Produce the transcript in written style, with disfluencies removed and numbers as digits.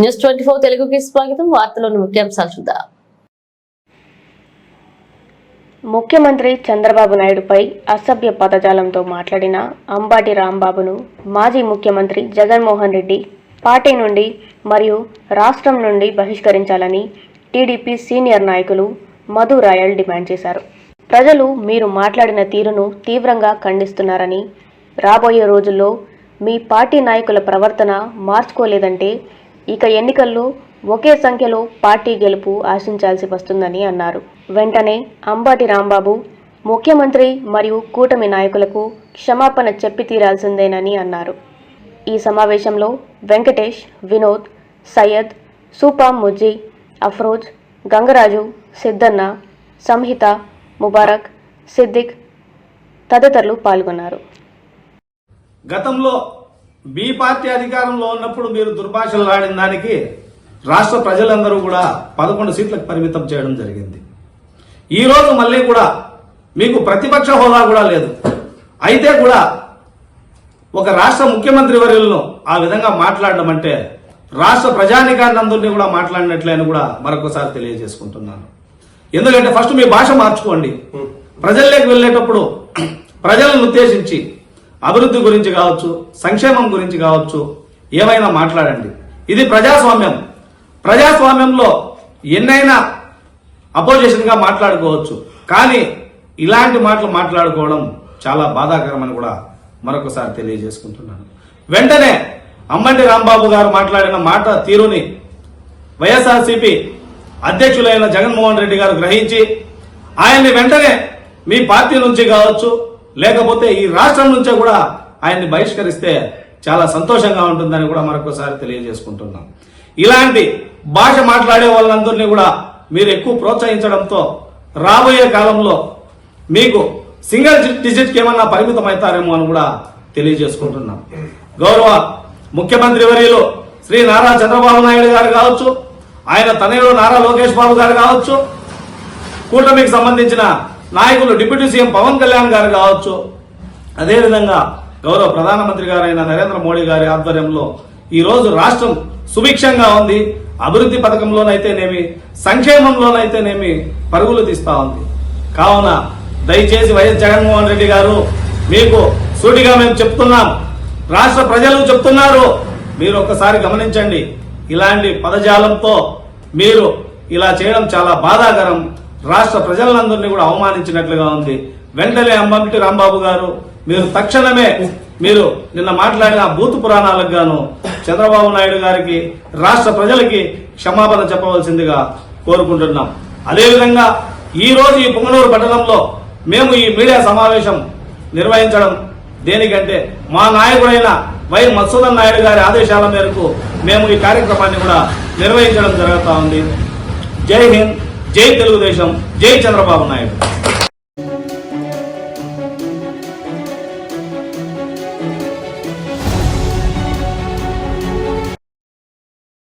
News 24 తెలుగుకి స్వాగతం. వార్తలోని ముఖ్యాంశాలు చూద్దాం. ముఖ్యమంత్రి చంద్రబాబు నాయుడుపై అసభ్య పదజాలంతో మాట్లాడిన అంబాటి రాంబాబును మాజీ ముఖ్యమంత్రి జగన్మోహన్ రెడ్డి పార్టీ నుండి మరియు రాష్ట్రం నుండి బహిష్కరించాలని టీడీపీ సీనియర్ నాయకులు మధు రాయల్ డిమాండ్ చేశారు. ప్రజలు మీరు మాట్లాడిన తీరును తీవ్రంగా ఖండిస్తున్నారని, రాబోయే రోజుల్లో మీ పార్టీ నాయకుల ప్రవర్తన మార్చుకోలేదంటే ఇక ఎన్నికల్లో ఒకే సంఖ్యలో పార్టీ గెలుపు ఆశించాల్సి వస్తుందని అన్నారు. వెంటనే అంబాటి రాంబాబు ముఖ్యమంత్రి మరియు కూటమి నాయకులకు క్షమాపణ చెప్పి తీరాల్సిందేనని అన్నారు. ఈ సమావేశంలో వెంకటేష్, వినోద్, సయ్యద్, సూపా ముజ్జీ, అఫ్రోజ్, గంగరాజు, సిద్ధన్న, సంహిత, ముబారక్, సిద్దిక్ తదితరులు పాల్గొన్నారు. గతంలో బి పార్టీ అధికారంలో ఉన్నప్పుడు మీరు దుర్భాషలు ఆడిన దానికి రాష్ట్ర ప్రజలందరూ కూడా 11 సీట్లకు పరిమితం చేయడం జరిగింది. ఈ రోజు మళ్ళీ కూడా మీకు ప్రతిపక్ష హోదా కూడా లేదు. అయితే కూడా ఒక రాష్ట్ర ముఖ్యమంత్రి వర్యులను ఆ విధంగా మాట్లాడడం అంటే రాష్ట్ర ప్రజానికాన్ని అందరినీ కూడా మాట్లాడినట్లే అని కూడా మరొకసారి తెలియజేసుకుంటున్నాను. ఎందుకంటే ఫస్ట్ మీ భాష మార్చుకోండి. ప్రజల్లోకి వెళ్ళేటప్పుడు ప్రజలను ఉద్దేశించి అభివృద్ధి గురించి కావచ్చు, సంక్షేమం గురించి కావచ్చు, ఏమైనా మాట్లాడండి. ఇది ప్రజాస్వామ్యం. ప్రజాస్వామ్యంలో ఎన్నైనా అపోజిషన్ గా మాట్లాడుకోవచ్చు. కానీ ఇలాంటి మాటలు మాట్లాడుకోవడం చాలా బాధాకరమని కూడా మరొకసారి తెలియజేసుకుంటున్నాను. వెంటనే అంబాటి రాంబాబు గారు మాట్లాడిన మాట తీరుని వైఎస్ఆర్సీపీ అధ్యక్షులైన జగన్మోహన్ రెడ్డి గారు గ్రహించి ఆయన్ని వెంటనే మీ పార్టీ నుంచి కావచ్చు, లేకపోతే ఈ రాష్ట్రం నుంచే కూడా ఆయన్ని బహిష్కరిస్తే చాలా సంతోషంగా ఉంటుందని కూడా మరొకసారి తెలియజేసుకుంటున్నాం. ఇలాంటి భాష మాట్లాడే వాళ్ళందరినీ కూడా మీరు ఎక్కువ ప్రోత్సహించడంతో రాబోయే కాలంలో మీకు సింగిల్ డిజిట్కి ఏమన్నా పరిమితం అవుతారేమో అని కూడా తెలియజేసుకుంటున్నాం. గౌరవ ముఖ్యమంత్రి వర్యులు శ్రీ నారా చంద్రబాబు నాయుడు గారు కావచ్చు, ఆయన తనయుడు నారా లోకేష్ బాబు గారు కావచ్చు, కూటమికి సంబంధించిన నాయకులు డిప్యూటీ సీఎం పవన్ కళ్యాణ్ గారు కావచ్చు, అదేవిధంగా గౌరవ ప్రధానమంత్రి గారైన నరేంద్ర మోడీ గారి ఆధ్వర్యంలో ఈ రోజు రాష్ట్రం సుభిక్షంగా ఉంది. అభివృద్ధి పథకంలోనైతేనేమి, సంక్షేమంలోనైతేనేమి పరుగులు తీస్తా ఉంది. కావున దయచేసి వైఎస్ జగన్మోహన్ రెడ్డి గారు మీకు సూటిగా మేము చెప్తున్నాం, రాష్ట్ర ప్రజలు చెప్తున్నారు, మీరు ఒక్కసారి గమనించండి. ఇలాంటి పదజాలంతో మీరు ఇలా చేయడం చాలా బాధాకరం. రాష్ట్ర ప్రజలందరినీ కూడా అవమానించినట్లుగా ఉంది. వెంటనే అంబాటి రాంబాబు గారు మీరు తక్షణమే మీరు నిన్న మాట్లాడిన బూతు పురాణాలకు గాను చంద్రబాబు నాయుడు గారికి, రాష్ట్ర ప్రజలకి క్షమాపణ చెప్పవలసిందిగా కోరుకుంటున్నాం. అదేవిధంగా ఈ రోజు ఈ పుంగనూరు పట్టణంలో మేము ఈ మీడియా సమావేశం నిర్వహించడం దేనికంటే మా నాయకుడైన వై మధుసూదన్ నాయుడు గారి ఆదేశాల మేరకు మేము ఈ కార్యక్రమాన్ని కూడా నిర్వహించడం జరుగుతూ ఉంది. జై హింద్, జై తెలుగుదేశం, జై చంద్రబాబు నాయుడు.